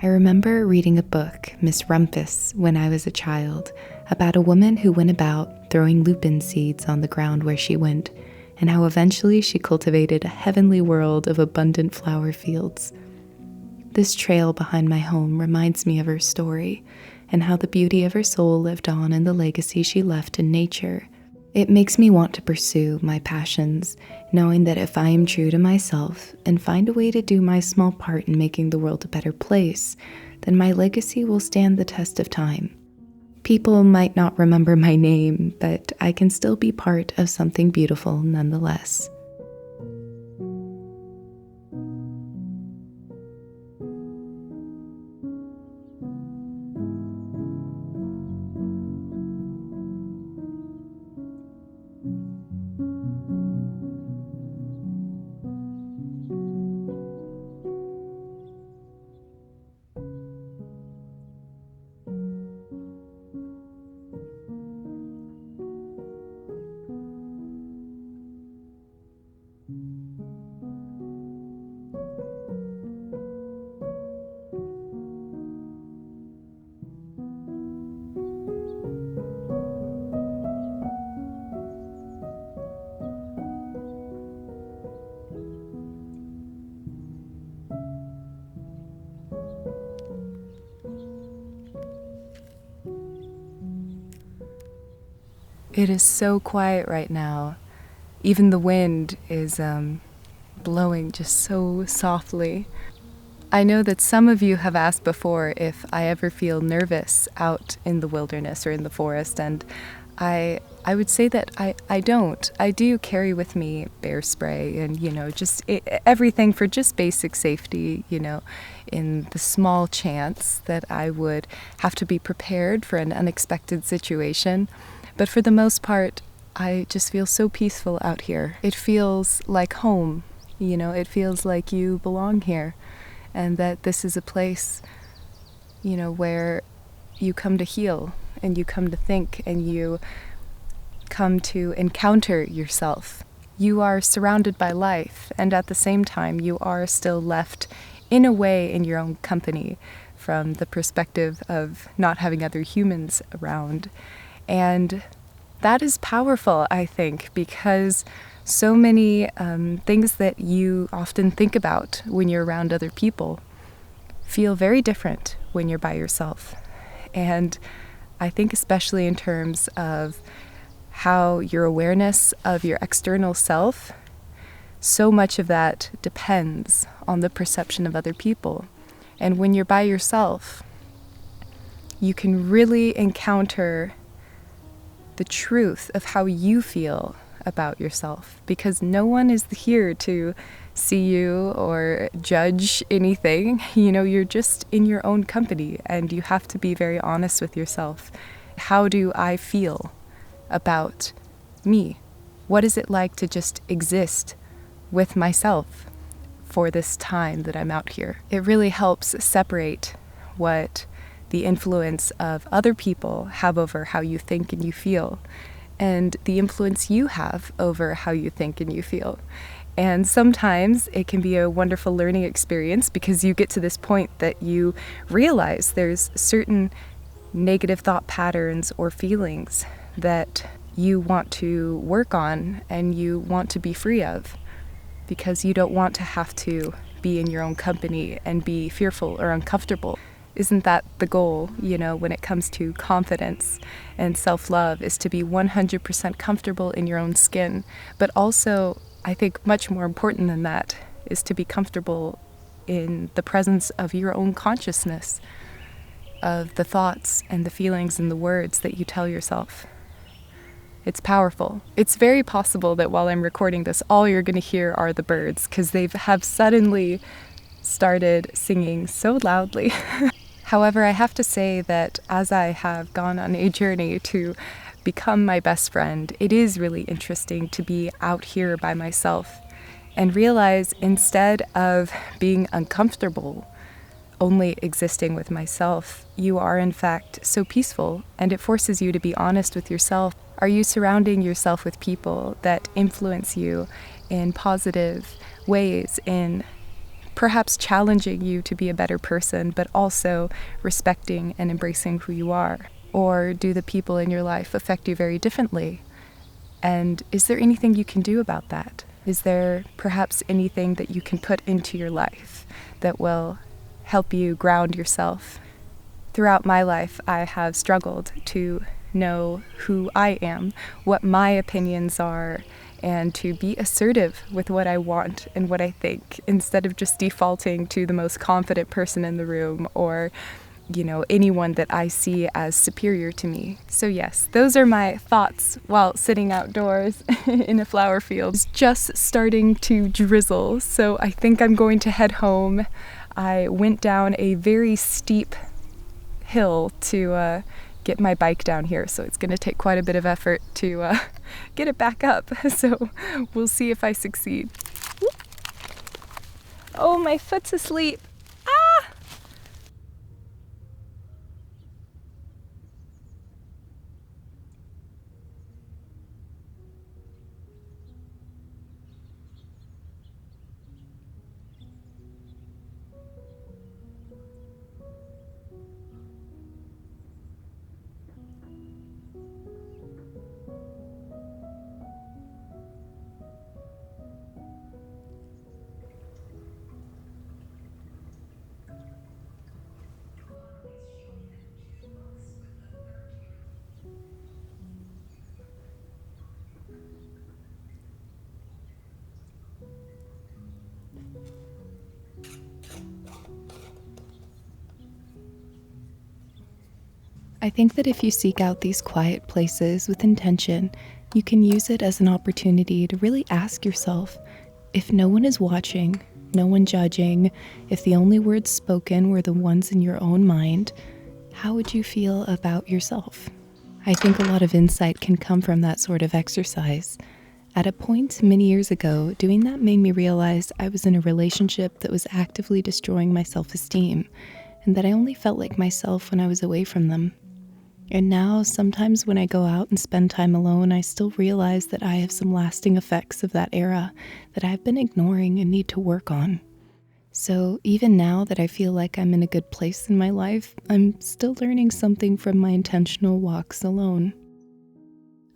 I remember reading a book, Miss Rumpus, when I was a child, about a woman who went about throwing lupin seeds on the ground where she went, and how eventually she cultivated a heavenly world of abundant flower fields. This trail behind my home reminds me of her story, and how the beauty of her soul lived on in the legacy she left in nature. It makes me want to pursue my passions, knowing that if I am true to myself and find a way to do my small part in making the world a better place, then my legacy will stand the test of time. People might not remember my name, but I can still be part of something beautiful nonetheless. It is so quiet right now. Even the wind is blowing just so softly. I know that some of you have asked before if I ever feel nervous out in the wilderness or in the forest, and I would say that I don't. I do carry with me bear spray and, just everything for just basic safety, in the small chance that I would have to be prepared for an unexpected situation. But for the most part, I just feel so peaceful out here. It feels like home, it feels like you belong here, and that this is a place, where you come to heal, and you come to think, and you come to encounter yourself. You are surrounded by life, and at the same time, you are still left, in a way, in your own company, from the perspective of not having other humans around. And that is powerful, I think, because so many things that you often think about when you're around other people feel very different when you're by yourself. And I think especially in terms of how your awareness of your external self, so much of that depends on the perception of other people. And when you're by yourself, you can really encounter the truth of how you feel about yourself, because no one is here to see you or judge anything. You're just in your own company, and you have to be very honest with yourself. How do I feel about me? What is it like to just exist with myself for this time that I'm out here? It really helps separate what the influence of other people have over how you think and you feel, and the influence you have over how you think and you feel. And sometimes it can be a wonderful learning experience, because you get to this point that you realize there's certain negative thought patterns or feelings that you want to work on and you want to be free of, because you don't want to have to be in your own company and be fearful or uncomfortable. Isn't that the goal, when it comes to confidence and self-love, is to be 100% comfortable in your own skin. But also, I think much more important than that is to be comfortable in the presence of your own consciousness, of the thoughts and the feelings and the words that you tell yourself. It's powerful. It's very possible that while I'm recording this, all you're going to hear are the birds, because they have suddenly started singing so loudly. However, I have to say that as I have gone on a journey to become my best friend, it is really interesting to be out here by myself and realize, instead of being uncomfortable, only existing with myself, you are in fact so peaceful, and it forces you to be honest with yourself. Are you surrounding yourself with people that influence you in positive ways, in perhaps challenging you to be a better person, but also respecting and embracing who you are? Or do the people in your life affect you very differently? And is there anything you can do about that? Is there perhaps anything that you can put into your life that will help you ground yourself? Throughout my life, I have struggled to know who I am, what my opinions are, and to be assertive with what I want and what I think, instead of just defaulting to the most confident person in the room or anyone that I see as superior to me. So yes, those are my thoughts while sitting outdoors in a flower field. It's just starting to drizzle, so I think I'm going to head home. I went down a very steep hill to get my bike down here, so it's going to take quite a bit of effort to get it back up. So we'll see if I succeed. Oh, my foot's asleep. Ah! I think that if you seek out these quiet places with intention, you can use it as an opportunity to really ask yourself, if no one is watching, no one judging, if the only words spoken were the ones in your own mind, how would you feel about yourself? I think a lot of insight can come from that sort of exercise. At a point many years ago, doing that made me realize I was in a relationship that was actively destroying my self-esteem, and that I only felt like myself when I was away from them. And now, sometimes when I go out and spend time alone, I still realize that I have some lasting effects of that era that I've been ignoring and need to work on. So even now that I feel like I'm in a good place in my life, I'm still learning something from my intentional walks alone.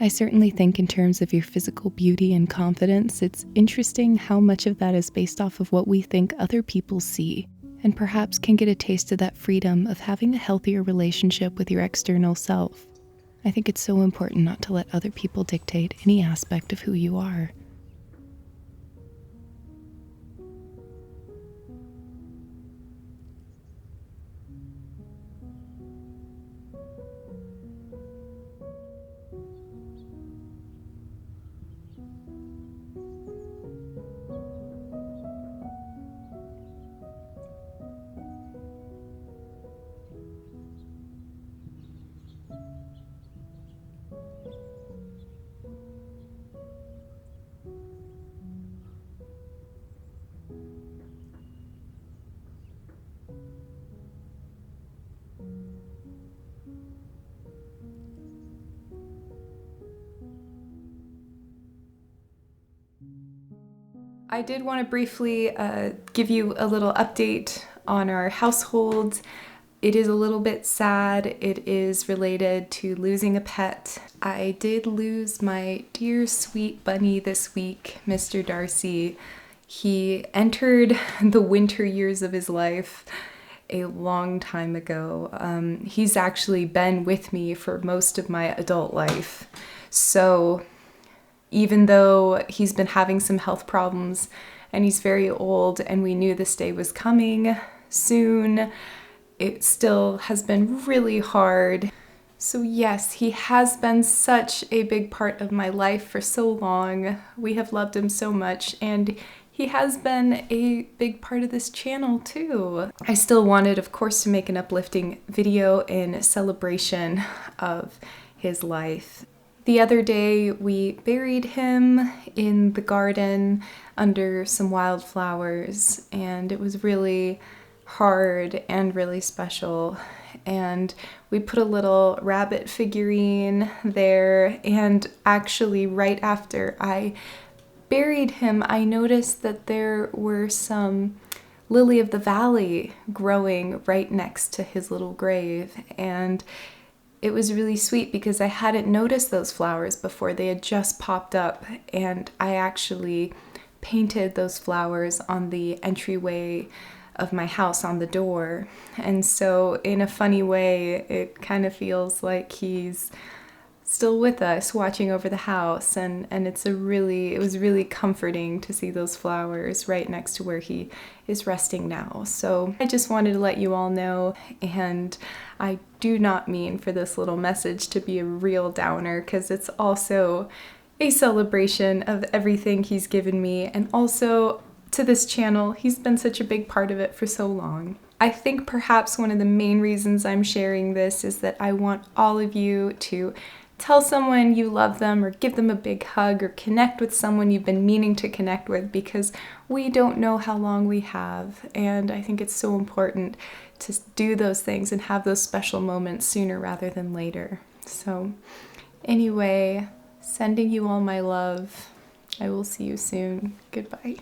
I certainly think in terms of your physical beauty and confidence, it's interesting how much of that is based off of what we think other people see, and perhaps can get a taste of that freedom of having a healthier relationship with your external self. I think it's so important not to let other people dictate any aspect of who you are. I did want to briefly give you a little update on our household. It is a little bit sad. It is related to losing a pet. I did lose my dear sweet bunny this week, Mr. Darcy. He entered the winter years of his life a long time ago. He's actually been with me for most of my adult life. So even though he's been having some health problems and he's very old and we knew this day was coming soon, it still has been really hard. So yes, he has been such a big part of my life for so long. We have loved him so much, and he has been a big part of this channel too. I still wanted, of course, to make an uplifting video in celebration of his life. The other day, we buried him in the garden under some wildflowers, and it was really hard and really special. And we put a little rabbit figurine there, and actually right after I buried him, I noticed that there were some lily of the valley growing right next to his little grave. And it was really sweet because I hadn't noticed those flowers before. They had just popped up, and I actually painted those flowers on the entryway of my house on the door. And so, in a funny way, it kind of feels like he's still with us watching over the house, and it was really comforting to see those flowers right next to where he is resting now. So I just wanted to let you all know, and I do not mean for this little message to be a real downer, because it's also a celebration of everything he's given me, and also to this channel. He's been such a big part of it for so long. I think perhaps one of the main reasons I'm sharing this is that I want all of you to tell someone you love them, or give them a big hug, or connect with someone you've been meaning to connect with, because we don't know how long we have, and I think it's so important to do those things and have those special moments sooner rather than later. So anyway, sending you all my love. I will see you soon. Goodbye.